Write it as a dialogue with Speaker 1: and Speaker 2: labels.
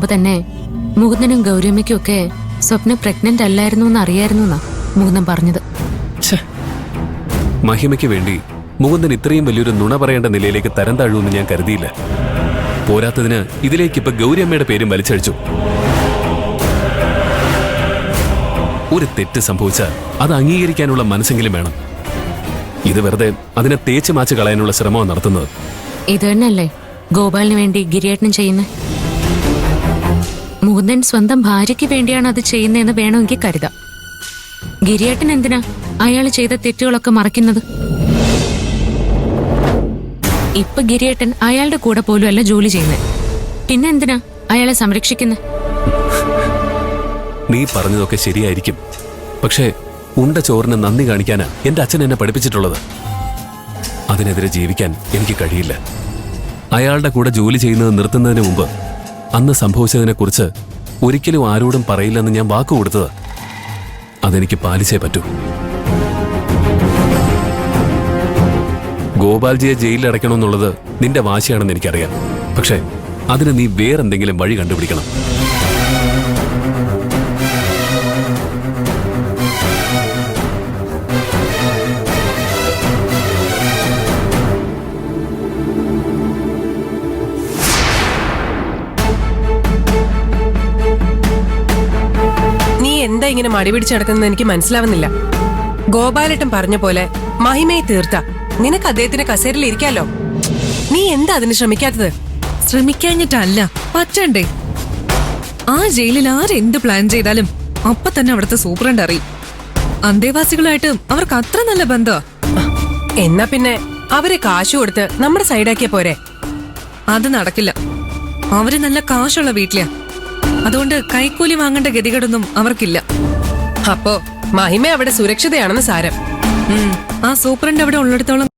Speaker 1: അപ്പൊ തന്നെ മുകുന്ദനും ഗൗരമ്മയ്ക്കും ഒക്കെ സ്വപ്ന പ്രഗ്നന്റ് അല്ലായിരുന്നു എന്ന് അറിയായിരുന്നു എന്നാ മുകുന്ദൻ പറഞ്ഞത്.
Speaker 2: മഹിമയ്ക്ക് വേണ്ടി മുകുന്ദൻ ഇത്രയും വലിയൊരു നുണ പറയേണ്ട നിലയിലേക്ക് തരം താഴുമെന്ന് ഞാൻ കരുതിയില്ല. പോരാത്തതിന് ഇതിലേക്ക് ഇപ്പൊ ഗൗരിയമ്മയുടെ പേരും വലിച്ചഴിച്ചു. ഒരു തെറ്റ് സംഭവിച്ചാൽ അത് അംഗീകരിക്കാനുള്ള മനസ്സെങ്കിലും വേണം. ഇത് വെറുതെ അതിനെ തേച്ച് മാച്ച് കളയാനുള്ള ശ്രമമാണ് നടത്തുന്നത്.
Speaker 1: ഇത് തന്നെയല്ലേ ഗോപാലിന് വേണ്ടി ഗിരിയേട്ടനും ചെയ്യുന്നത്. മുകുന്ദൻ സ്വന്തം ഭാര്യയ്ക്ക് വേണ്ടിയാണ് അത് ചെയ്യുന്നതെന്ന് വേണമെങ്കിൽ കരുതാം. ഗിരിയേട്ടൻ എന്തിനാ അയാൾ ചെയ്ത തെറ്റുകളൊക്കെ മറയ്ക്കുന്നത്? ഇപ്പൊ ഗിരിയേട്ടൻ അയാളുടെ കൂടെ പോലും അല്ല ജോലി ചെയ്യുന്നത്. പിന്നെ എന്തിനാ അയാളെ സംരക്ഷിക്കുന്നത്?
Speaker 2: നീ പറഞ്ഞതൊക്കെ ശരിയായിരിക്കും. പക്ഷേ ഉണ്ട ചോറിന് നന്ദി കാണിക്കാനാ എന്റെ അച്ഛൻ എന്നെ പഠിപ്പിച്ചിട്ടുള്ളത്. അതിനെതിരെ ജീവിക്കാൻ എനിക്ക് കഴിയില്ല. അയാളുടെ കൂടെ ജോലി ചെയ്യുന്നത് നിർത്തുന്നതിന് മുമ്പ് അന്ന് സംഭവിച്ചതിനെക്കുറിച്ച് ഒരിക്കലും ആരോടും പറയില്ലെന്ന് ഞാൻ വാക്കു കൊടുത്തത്. അതെനിക്ക് പാലിച്ചേ പറ്റൂ. ഗോപാൽജിയെ ജയിലിൽ അടയ്ക്കണമെന്നുള്ളത് നിന്റെ വാശിയാണെന്ന് എനിക്കറിയാം. പക്ഷേ അതിന് നീ വേറെന്തെങ്കിലും വഴി കണ്ടുപിടിക്കണം.
Speaker 3: എന്താ ഇങ്ങനെ മടി പിടിച്ച് നടക്കുന്നത് എനിക്ക് മനസ്സിലാവുന്നില്ല. ഗോപാലേട്ടൻ പറഞ്ഞ പോലെ മഹിമയെ തീർത്ത നിനക്ക് അദ്ദേഹത്തിന്റെ കസേരയിൽ ഇരിക്കാലോ. നീ എന്താ അതിന് ശ്രമിക്കാത്തത്?
Speaker 4: ശ്രമിക്കാഞ്ഞിട്ടല്ല, പറ്റണ്ടേ. ആ ജയിലിൽ ആരെന്ത് പ്ലാൻ ചെയ്താലും അപ്പൊ തന്നെ അവിടുത്തെ സൂപ്രണ്ട് അറിയും. അന്തേവാസികളായിട്ട് അവർക്ക് അത്ര നല്ല ബന്ധമാ.
Speaker 3: എന്നാ പിന്നെ അവരെ കാശ് കൊടുത്ത് നമ്മുടെ സൈഡാക്കിയ പോരെ?
Speaker 4: അത് നടക്കില്ല. അവര് നല്ല കാശുള്ള വീട്ടിലാ. അതുകൊണ്ട് കൈക്കൂലി വാങ്ങേണ്ട ഗതികേടൊന്നും അവർക്കില്ല.
Speaker 3: അപ്പോ മഹിമ അവിടെ സുരക്ഷിതയാണെന്ന് സാരം.
Speaker 4: ആ സൂപ്രണ്ട് അവിടെ ഉള്ളിടത്തോളം